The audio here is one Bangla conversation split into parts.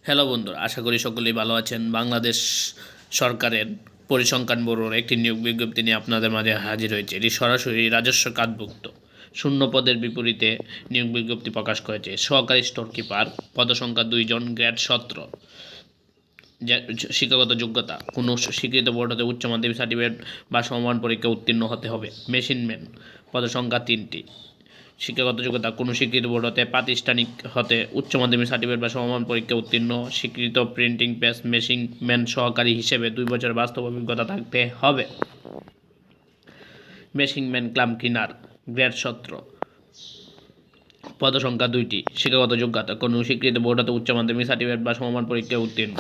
হ্যালো বন্ধুরা, আশা করি সকলেই ভালো আছেন। বাংলাদেশ সরকারের পরিসংখ্যান ব্যুরোর একটি নিয়োগ বিজ্ঞপ্তি নিয়ে আপনাদের মাঝে হাজির হয়েছে। এটি সরাসরি রাজস্ব খাতভুক্ত শূন্য পদের বিপরীতে নিয়োগ বিজ্ঞপ্তি প্রকাশ করেছে। সহকারী স্টোর কিপার, পদসংখ্যা 2 জন, গ্রেড 17। শিক্ষাগত যোগ্যতা কোনো স্বীকৃত বোর্ড হতে উচ্চ মাধ্যমিক সার্টিফিকেট বা সমমান পরীক্ষা উত্তীর্ণ হতে হবে। মেশিনম্যান, পদসংখ্যা 3টি। শিক্ষাগত যোগ্যতা কোনো স্বীকৃত বোর্ড হতে প্রাতিষ্ঠানিক হতে উচ্চ মাধ্যমিক সার্টিফিকেট বা সমমান পরীক্ষা উত্তীর্ণ। স্বীকৃত প্রিন্টিং প্রেস মেশিন ম্যান সহকারী হিসেবে 2 বছরের বাস্তব অভিজ্ঞতা থাকতে হবে। মেশিন ম্যান ক্লাম ক্লিনার, গ্রেড 17, পদসংখ্যা 2টি। শিক্ষাগত যোগ্যতা কোনো স্বীকৃত বোর্ড হতে উচ্চ মাধ্যমিক সার্টিফিকেট বা সমমান পরীক্ষায় উত্তীর্ণ।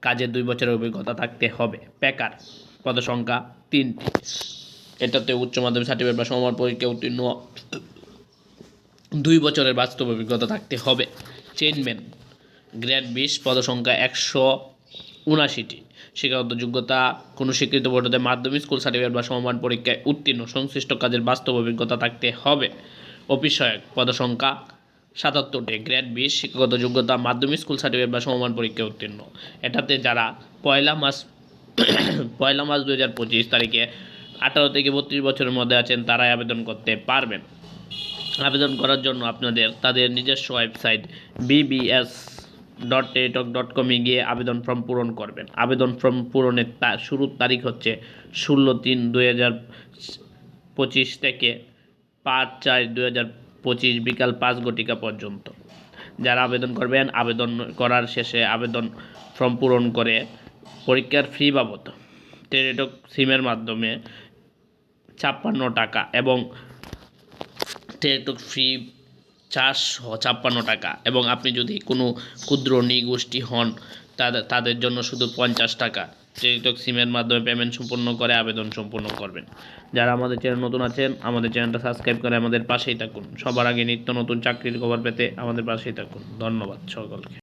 কাজের 2 বছরের অভিজ্ঞতা থাকতে হবে। প্যাকার, পদসংখ্যা 3টি। এটাতে উচ্চ মাধ্যমিক সার্টিফিকেট বা সমমান পরীক্ষায় উত্তীর্ণ 2 বছরের বাস্তব অভিজ্ঞতা থাকতে হবে। চেইনম্যান, গ্রেড 20, পদসংখ্যা 179টি। শিক্ষাগত যোগ্যতা কোনো স্বীকৃত বোর্ড হতে মাধ্যমিক স্কুল সার্টিফিকেট বা সমমান পরীক্ষায় উত্তীর্ণ, সংশ্লিষ্ট কাজের বাস্তব অভিজ্ঞতা থাকতে হবে। অফিস সহায়ক, পদসংখ্যা 77টি, গ্রেড 20, শিক্ষাগত যোগ্যতা মাধ্যমিক স্কুল সার্টিফিকেট বা সমমান পরীক্ষায় উত্তীর্ণ। এটাতে যারা পয়লা মার্চ 2025 তারিখে 18 থেকে 32 বছরের মধ্যে আছেন তারাই আবেদন করতে পারবেন। আবেদন করার জন্য আপনাদের তাদের নিজস্ব ওয়েবসাইট bbs.teletalk.com গিয়ে আবেদন ফর্ম পূরণ করবেন। আবেদন ফর্ম পূরণের শুরুর তারিখ হচ্ছে 16/3/2025 থেকে 5/4/2025 বিকাল 5 পর্যন্ত। যারা আবেদন করবেন, আবেদন করার শেষে আবেদন ফর্ম পূরণ করে পরীক্ষার ফি বাবদ টেলিটক সিমের মাধ্যমে 56 টাকা এবং টেলিটক ফি চার্জ 56 টাকা, এবং আপনি যদি কোনো ক্ষুদ্র নৃগোষ্ঠী হন তাদের জন্য শুধু 50 টাকা টেলিটক সিমের মাধ্যমে পেমেন্ট সম্পূর্ণ করে আবেদন সম্পূর্ণ করবেন। যারা আমাদের চ্যানেল নতুন আছেন, আমাদের চ্যানেলটা সাবস্ক্রাইব করে আমাদের পাশেই থাকুন। সবার আগে নিত্য নতুন চাকরির খবর পেতে আমাদের পাশেই থাকুন। ধন্যবাদ সকলকে।